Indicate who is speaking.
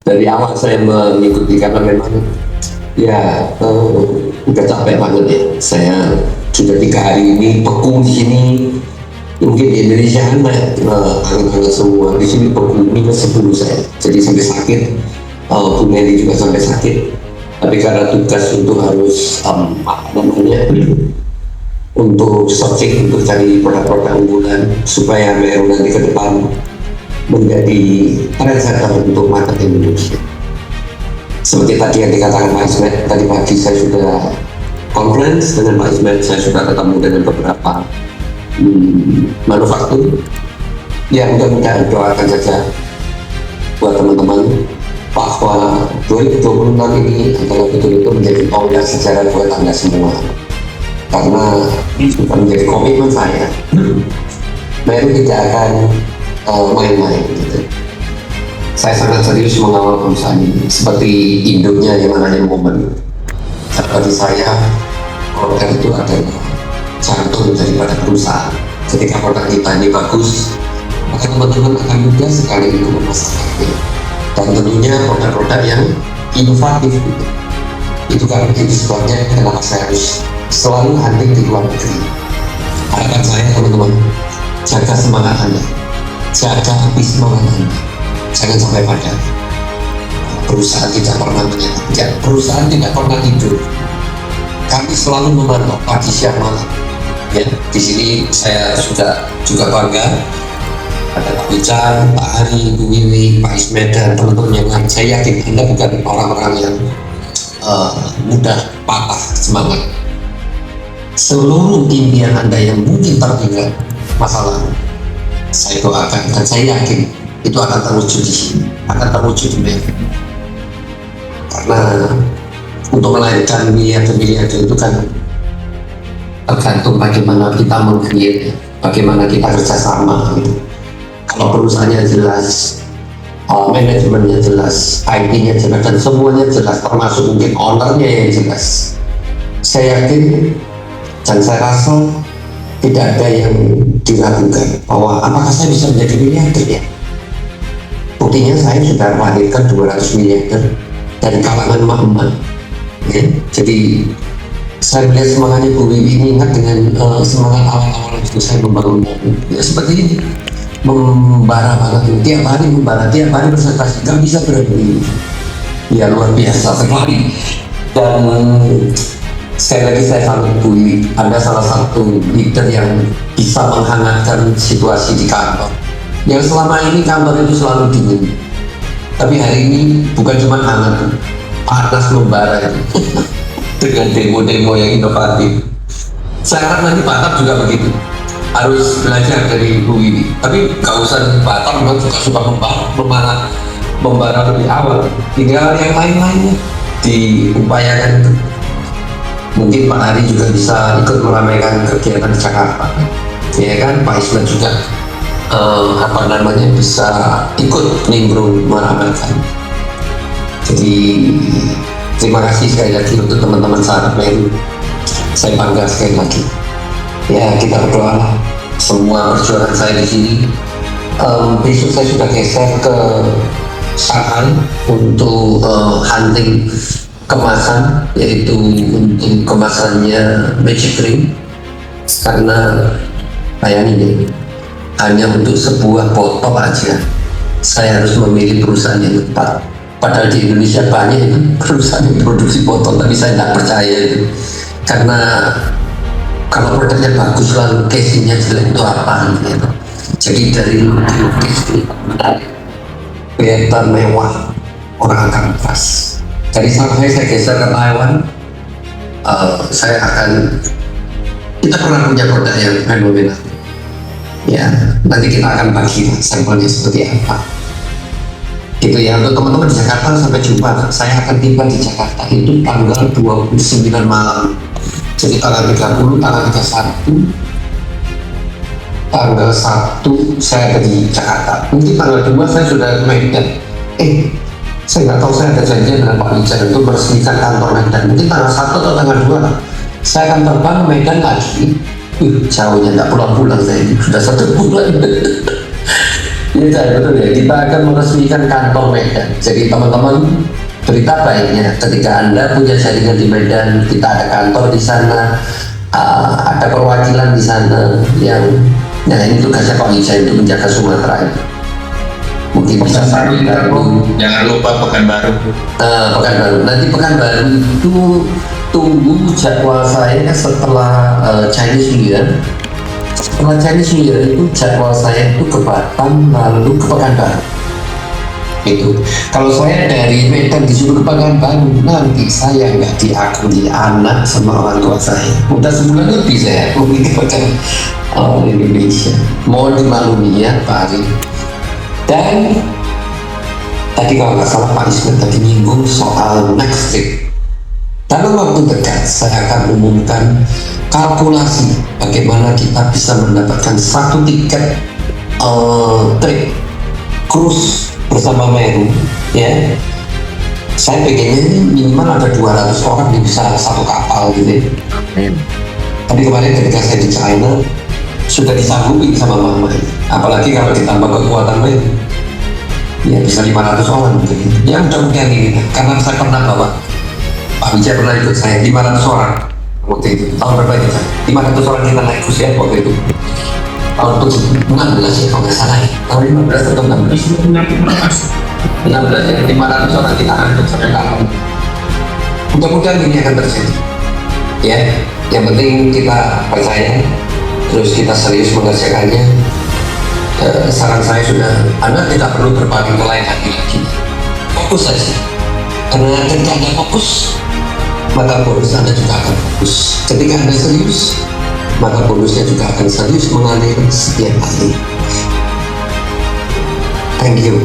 Speaker 1: Dari awal saya mengikuti karena memang ya udah capek banget ya. Saya sudah 3 hari ini beku di sini. Mungkin di Indonesia kan hangat-hangat semua, di sini beku -10 saya. Jadi sampai sakit. Bu Meli juga sampai sakit. Tapi karena tugas untuk harus apa namanya untuk searching untuk cari produk-produk unggulan supaya Meru nanti ke depan menjadi trendsetter untuk market Indonesia. Seperti tadi yang dikatakan Pak Ismet, tadi pagi saya sudah conference dengan Pak Ismet, saya sudah ketemu dengan beberapa manufaktur. Ya mudah-mudahan doakan saja buat teman-teman bahwa 2026 ini adalah betul-betul menjadi tonggak sejarah buat Anda semua, karena bukan menjadi komitmen saya. Meru tidak akan main-main gitu. Saya sangat serius mengawal perusahaan ini seperti induknya yang namanya Momen. Seperti saya, produk itu adalah jantung daripada perusahaan. Ketika produk kita ini bagus, maka teman-teman akan mudah sekali untuk memasarkannya, dan tentunya produk-produk yang inovatif gitu. Itu karena itu sebabnya kenapa saya harus selalu hunting di luar negeri. Harapan saya teman-teman, jaga semangat Anda, jaga api semangat Anda, jangan sampai padam. Perusahaan tidak pernah menyerah, perusahaan tidak pernah tidur. Kami selalu memantau pagi siang malam. Ya, di sini saya sudah juga bangga ada Pak Wican, Pak Hari, Bu Wiwi, Pak Ismet, dan teman-teman yang lain. Saya yakin Anda bukan orang-orang yang mudah patah semangat. Seluruh impian Anda yang mungkin tertinggal masa lalu, saya doakan dan saya yakin itu akan terwujud di sini, akan terwujud di Meru. Karena untuk melahirkan miliar-miliar itu kan tergantung bagaimana kita meng-create, bagaimana kita kerjasama gitu. Kalau perusahaannya jelas, manajemennya jelas, IT-nya jelas, dan semuanya jelas, termasuk mungkin ownernya yang jelas, saya yakin dan saya rasa tidak ada yang diragukan bahwa apakah saya bisa menjadi miliarder ya. Buktinya saya sudah melahirkan 200 miliarder dari kalangan emak-emak ya. Jadi saya melihat semangatnya Bu Wiwi ini ingat dengan semangat awal-awal itu saya membangun ya seperti ini, membara banget, tiap hari membara, tiap hari presentasi, nggak bisa berhenti ya, luar biasa sekali. Dan sekali lagi saya salut Bu Wiwi, Anda salah satu leader yang bisa menghangatkan situasi di kantor yang selama ini kantor itu selalu dingin, tapi hari ini bukan cuma hangat, panas membara itu dengan demo-demo yang inovatif. Saya harap nanti Batam juga begitu, harus belajar dari Bu Wiwi. Tapi gak usah di Batam, memang suka membara lebih awal. Tinggal yang lain-lainnya diupayakan. Mungkin Pak Hari juga bisa ikut meramaikan kegiatan di Jakarta, ya kan? Pak Ismet juga bisa ikut nimbrung meramaikan. Jadi terima kasih sekali lagi untuk teman-teman sahabat Meru. Saya bangga sekali lagi. Ya, kita berdoa semua perjuangan saya di sini. Besok saya sudah geser ke Shanghai untuk hunting kemasan, yaitu untuk kemasannya Magic Ring. Karena bayangin deh, hanya untuk sebuah botol aja saya harus memilih perusahaan yang tepat. Padahal di Indonesia banyak itu perusahaan yang produksi botol, tapi saya tidak percaya itu. Karena kalau produknya bagus lalu casingnya jelek itu apa gitu. Jadi dari lukis ini menarik, kelihatan mewah, orang akan trust. Dari Shanghai saya geser ke Taiwan. Kita pernah punya produk yang fenomenal. Ya, nanti kita akan bagi sampelnya seperti apa. Itu ya, untuk teman-teman di Jakarta, sampai jumpa. Saya akan tiba di Jakarta itu tanggal 29 malam. Jadi tanggal 30, tanggal 31, tanggal 1 saya ada di Jakarta. Mungkin tanggal 2 saya sudah ke Medan. Saya nggak tahu, saya ada janjian dengan Pak Wijan untuk meresmikan kantor Medan. Mungkin tanggal 1 atau tanggal 2 saya akan terbang ke Medan lagi. Jauhnya nggak pulang-pulang, saya ini sudah 1 bulan. Iya saya betul ya. Kita akan meresmikan kantor Medan. Jadi teman-teman, berita baiknya ketika Anda punya jaringan di Medan, kita ada kantor di sana, ada perwakilan di sana yang, nah ini tugasnya Pak Wijaya untuk menjaga Sumatera itu. Mungkin bisa sampai
Speaker 2: Jangan lupa Pekanbaru.
Speaker 1: Pekanbaru. Nanti Pekanbaru itu tunggu jadwal saya setelah Chinese New Year. Setelah Chinese New Year itu jadwal saya itu ke Batam lalu ke Pekanbaru. Itu kalau saya dari Medan disuruh ke Pekanbaru, nanti saya nggak diakui anak sama orang tua saya. Udah sebulan lebih saya memikirkan Indonesia. Mohon dimaklumi ya Pak Ari. Dan tadi kalau nggak salah Pak Ismet tadi nyinggung soal next trip. Dalam waktu dekat saya akan umumkan kalkulasi bagaimana kita bisa mendapatkan satu tiket trip cruise bersama Meru ya. Saya pengennya minimal ada 200 orang yang bisa satu kapal gitu ya. Tapi kemarin ketika saya di China sudah disanggupi sama mama, apalagi kalau ditambah kekuatan lain ya bisa 500 orang mungkin. Ya mudah-mudahan ini karena saya pernah bawa Pak Wijaya pernah ikut saya 500 orang waktu itu. Tahun berapa itu kan? 500 orang kita naik bus ya waktu itu. Tahun 16 ya kalau nggak salah ya. Tahun 15 atau 16? 16 ya, 500 orang kita angkut sampai kapal. Mudah-mudahan ini akan terjadi. Ya, yang penting kita percaya, terus kita serius mengerjakannya. Saran saya sudah, Anda tidak perlu berpaling ke lain hati lagi. Fokus saja. Karena ketika Anda fokus, maka bonus Anda juga akan fokus. Ketika Anda serius, maka bonusnya juga akan serius mengalir setiap hari. Thank you.